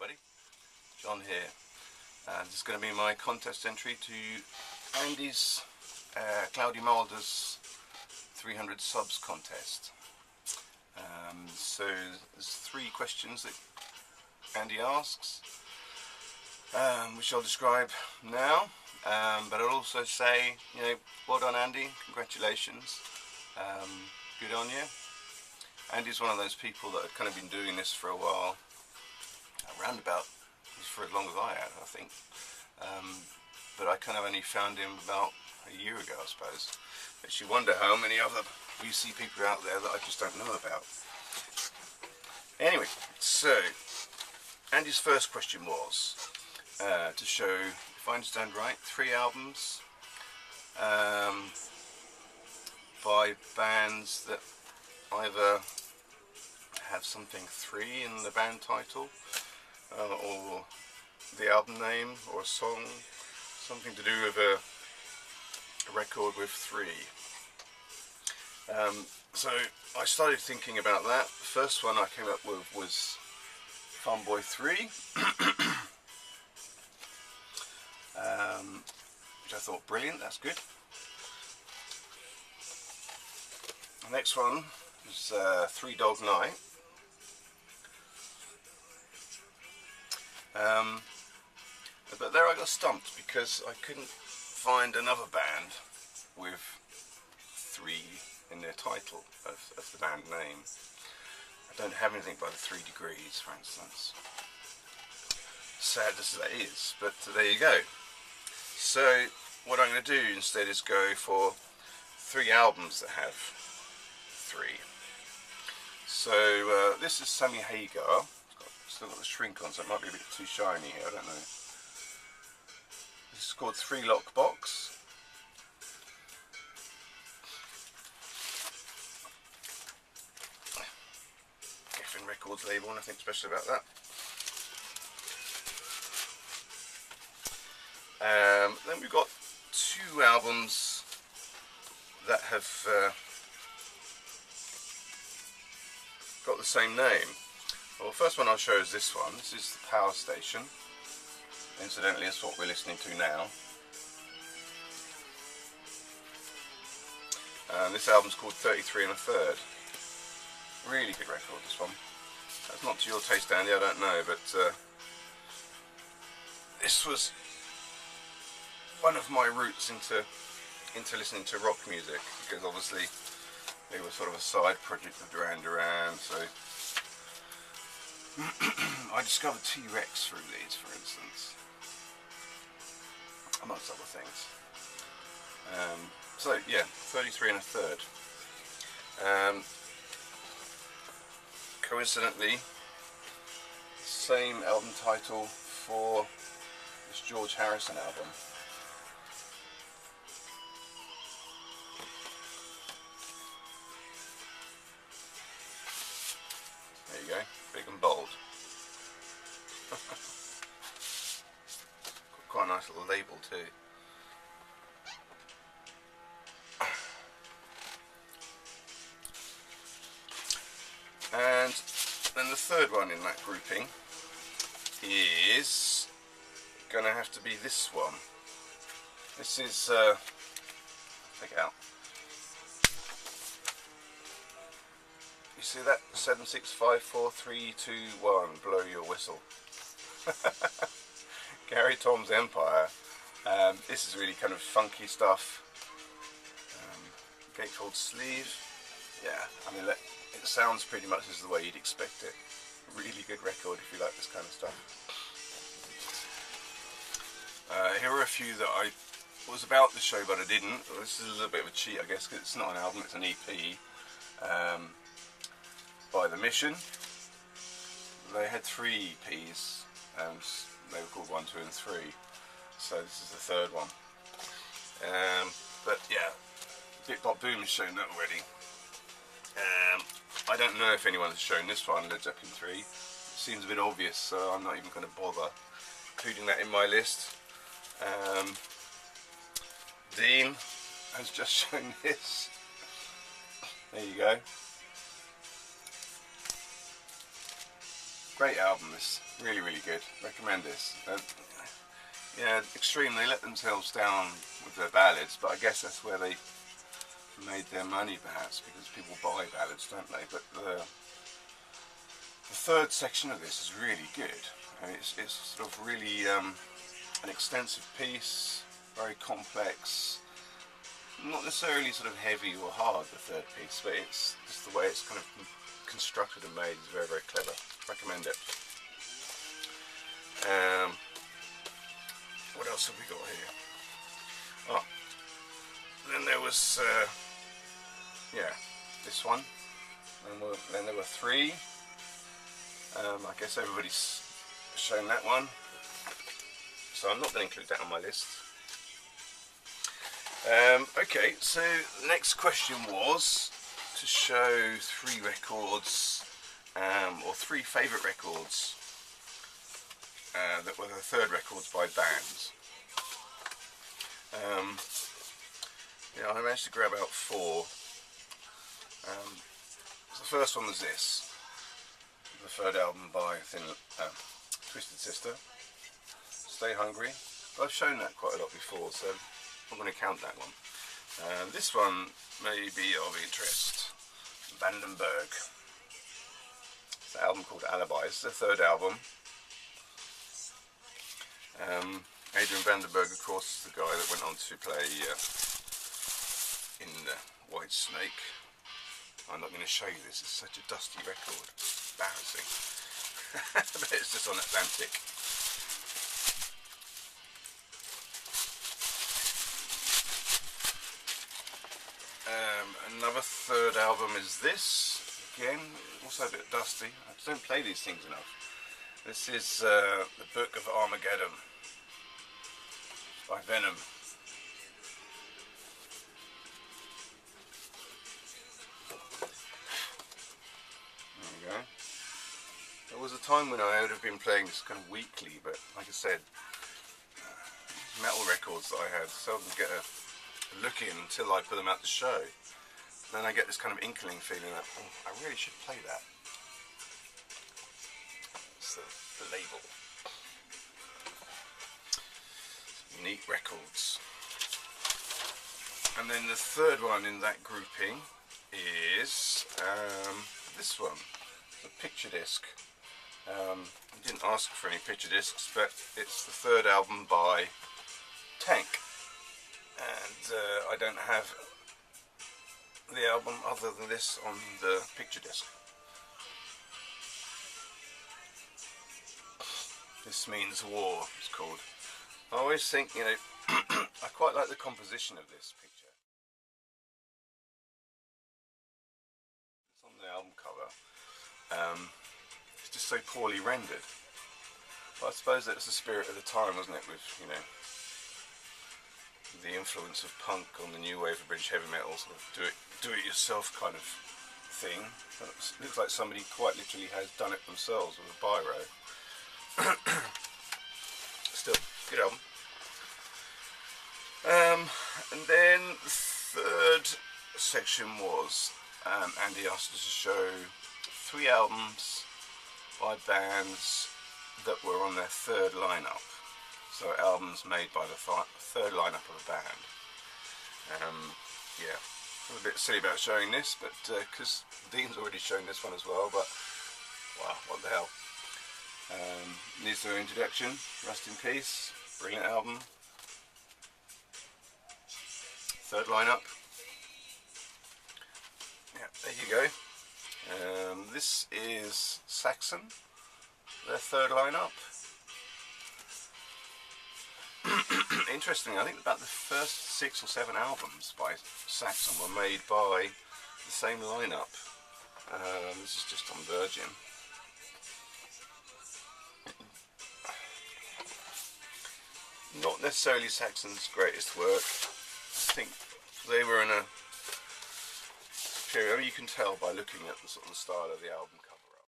everybody, John here. This is going to be my contest entry to Andy's Cloudy Mulder's 300 subs contest. So there's 3 questions that Andy asks, which I'll describe now, but I'll also say, you know, well done Andy, congratulations, good on you. Andy's one of those people that have kind of been doing this for a while, around about for as long as I have, I think, but I kind of only found him about a year ago, I suppose. Makes you wonder how many other UC people out there that I just don't know about. Anyway, so Andy's first question was to show, if I understand right, 3 albums by bands that either have something 3 in the band title, or the album name, or a song, something to do with a record with 3. So I started thinking about that. The first one I came up with was Funboy 3, which I thought brilliant, that's good. The next one was 3 Dog Night. But there I got stumped because I couldn't find another band with 3 in their title of the band name. I don't have anything by the 3 Degrees, for instance. Sad as that is, but there you go. So what I'm going to do instead is go for 3 albums that have 3. So this is Sammy Hagar. Still got the shrink on, so it might be a bit too shiny here, I don't know. This is called 3 Lock Box. Geffen Records label, nothing special about that. Then we've got 2 albums that have got the same name. Well, the first one I'll show is this one. This is the Power Station. Incidentally, that's what we're listening to now. This album's called 33 1/3. Really good record, this one. That's not to your taste, Andy, I don't know, but this was one of my routes into listening to rock music, because obviously they were sort of a side project of Duran Duran, so I discovered T-Rex through these, for instance, amongst other things. So yeah, 33 1/3. Coincidentally, same album title for this George Harrison album. There you go, big and bold. Got quite a nice little label too. And then the third one in that grouping is going to have to be this one. This is, take it out. You see that? 7 6 5 4 3 2 1. Blow your whistle. Gary Tom's Empire. This is really kind of funky stuff. Gatefold sleeve. Yeah, I mean, it sounds pretty much as the way you'd expect it. Really good record if you like this kind of stuff. Here are a few that I was about to show but I didn't. This is a little bit of a cheat, I guess, because it's not an album, it's an EP. By The Mission. They had 3 EPs, they were called 1, 2 and 3, so this is the 3rd one. But yeah, Bit Bop Boom has shown that already. I don't know if anyone's shown this one, Led Zeppelin 3. It seems a bit obvious, so I'm not even going to bother including that in my list. Dean has just shown this. There you go. Great album, this. Really, really good. Recommend this. Yeah, Extreme, they let themselves down with their ballads, but I guess that's where they made their money, perhaps, because people buy ballads, don't they? But the third section of this is really good. I mean, it's sort of really an extensive piece, very complex, not necessarily sort of heavy or hard, the third piece, but it's just the way it's kind of constructed and made is very, very clever. Recommend it. What else have we got here? Oh, then there was yeah, this one, and then there were three. I guess everybody's shown that one, so I'm not going to include that on my list. Okay, so the next question was to show three records, or three favourite records that were the third records by bands. Yeah, I managed to grab out four. So the first one was this, the third album by Twisted Sister, Stay Hungry. I've shown that quite a lot before, so I'm going to count that one. This one may be of interest. Vandenberg. It's an album called Alibi. It's the third album. Adrian Vandenberg, of course, is the guy that went on to play in White Snake. I'm not going to show you this. It's such a dusty record. Embarrassing. But it's just on Atlantic. Another third album is this. Again, also a bit dusty. I just don't play these things enough. This is the Book of Armageddon by Venom. There we go. There was a time when I would have been playing this kind of weekly, but like I said, metal records that I had seldom get a look in until I put them out the show. Then I get this kind of inkling feeling that, oh, I really should play that. It's the label. Neat records. And then the third one in that grouping is this one, the picture disc. I didn't ask for any picture discs, but it's the third album by Tank. And I don't have the album other than this on the picture disc. This Means War, it's called. I always think, you know, I quite like the composition of this picture. It's on the album cover. It's just so poorly rendered. But I suppose that was the spirit of the time, wasn't it, with, you know, the influence of punk on the new wave of British heavy metal, sort of do it yourself kind of thing. It looks like somebody quite literally has done it themselves with a biro. Still, good album. And then the third section was Andy asked us to show three albums by bands that were on their third lineup. So albums made by the third lineup of a band. Yeah, I was a bit silly about showing this, but because Dean's already shown this one as well, but wow, what the hell. Needs no introduction. Rust in Peace, brilliant album. Third lineup. Yeah, there you go. This is Saxon, their third lineup. Interestingly, I think about the first 6 or 7 albums by Saxon were made by the same lineup. This is just on Virgin. Not necessarily Saxon's greatest work. I think they were in a period, I mean, you can tell by looking at the sort of style of the album cover up.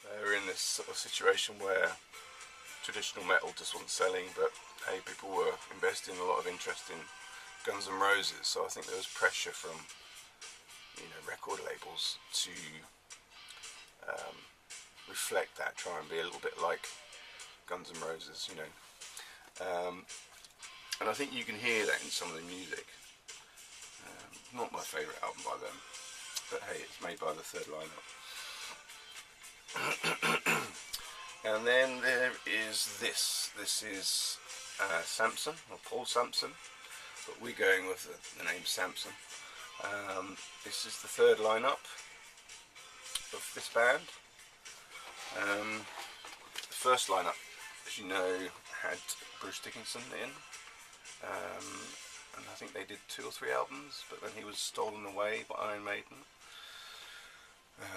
They were in this sort of situation where traditional metal just wasn't selling, but hey, people were investing a lot of interest in Guns N' Roses, so I think there was pressure from record labels to reflect that, try and be a little bit like Guns N' Roses, and I think you can hear that in some of the music. Not my favourite album by them, but hey, it's made by the third lineup. And then there is this. This is Samson, or Paul Samson, but we're going with the name Samson. This is the third lineup of this band. The first lineup, as you know, had Bruce Dickinson in, and I think they did 2 or 3 albums, but then he was stolen away by Iron Maiden.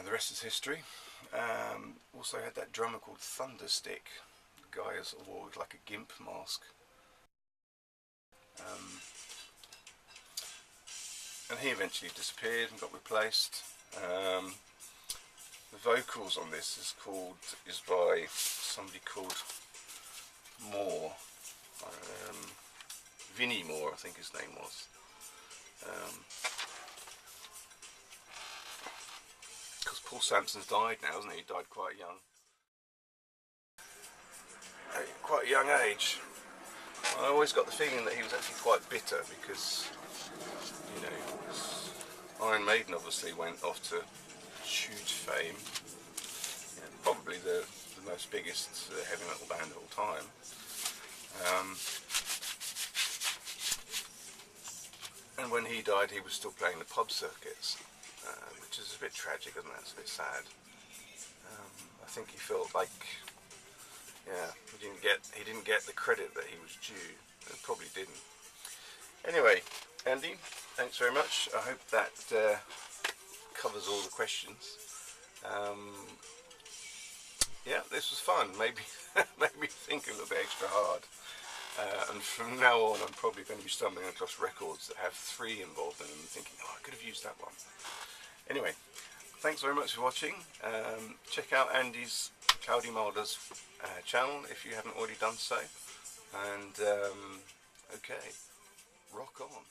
The rest is history. Also had that drummer called Thunderstick. The guy has wore like a gimp mask. And he eventually disappeared and got replaced. The vocals on this is by somebody called Moore. Vinnie Moore, I think his name was. Because Paul Samson's died now, hasn't he? He died quite young. At quite a young age. I always got the feeling that he was actually quite bitter because, Iron Maiden obviously went off to huge fame. Probably the most biggest heavy metal band of all time. And when he died, he was still playing the pub circuits, which is a bit tragic, isn't it? It's a bit sad. I think he felt like, he didn't get the credit that he was due, and probably didn't. Anyway, Andy, thanks very much. I hope that covers all the questions. Yeah, this was fun. Maybe made me think a little bit extra hard. And from now on, I'm probably going to be stumbling across records that have 3 involved in them and thinking, oh, I could have used that one. Anyway, thanks very much for watching. Check out Andy's Cloudy Mulder's channel if you haven't already done so. And okay, rock on.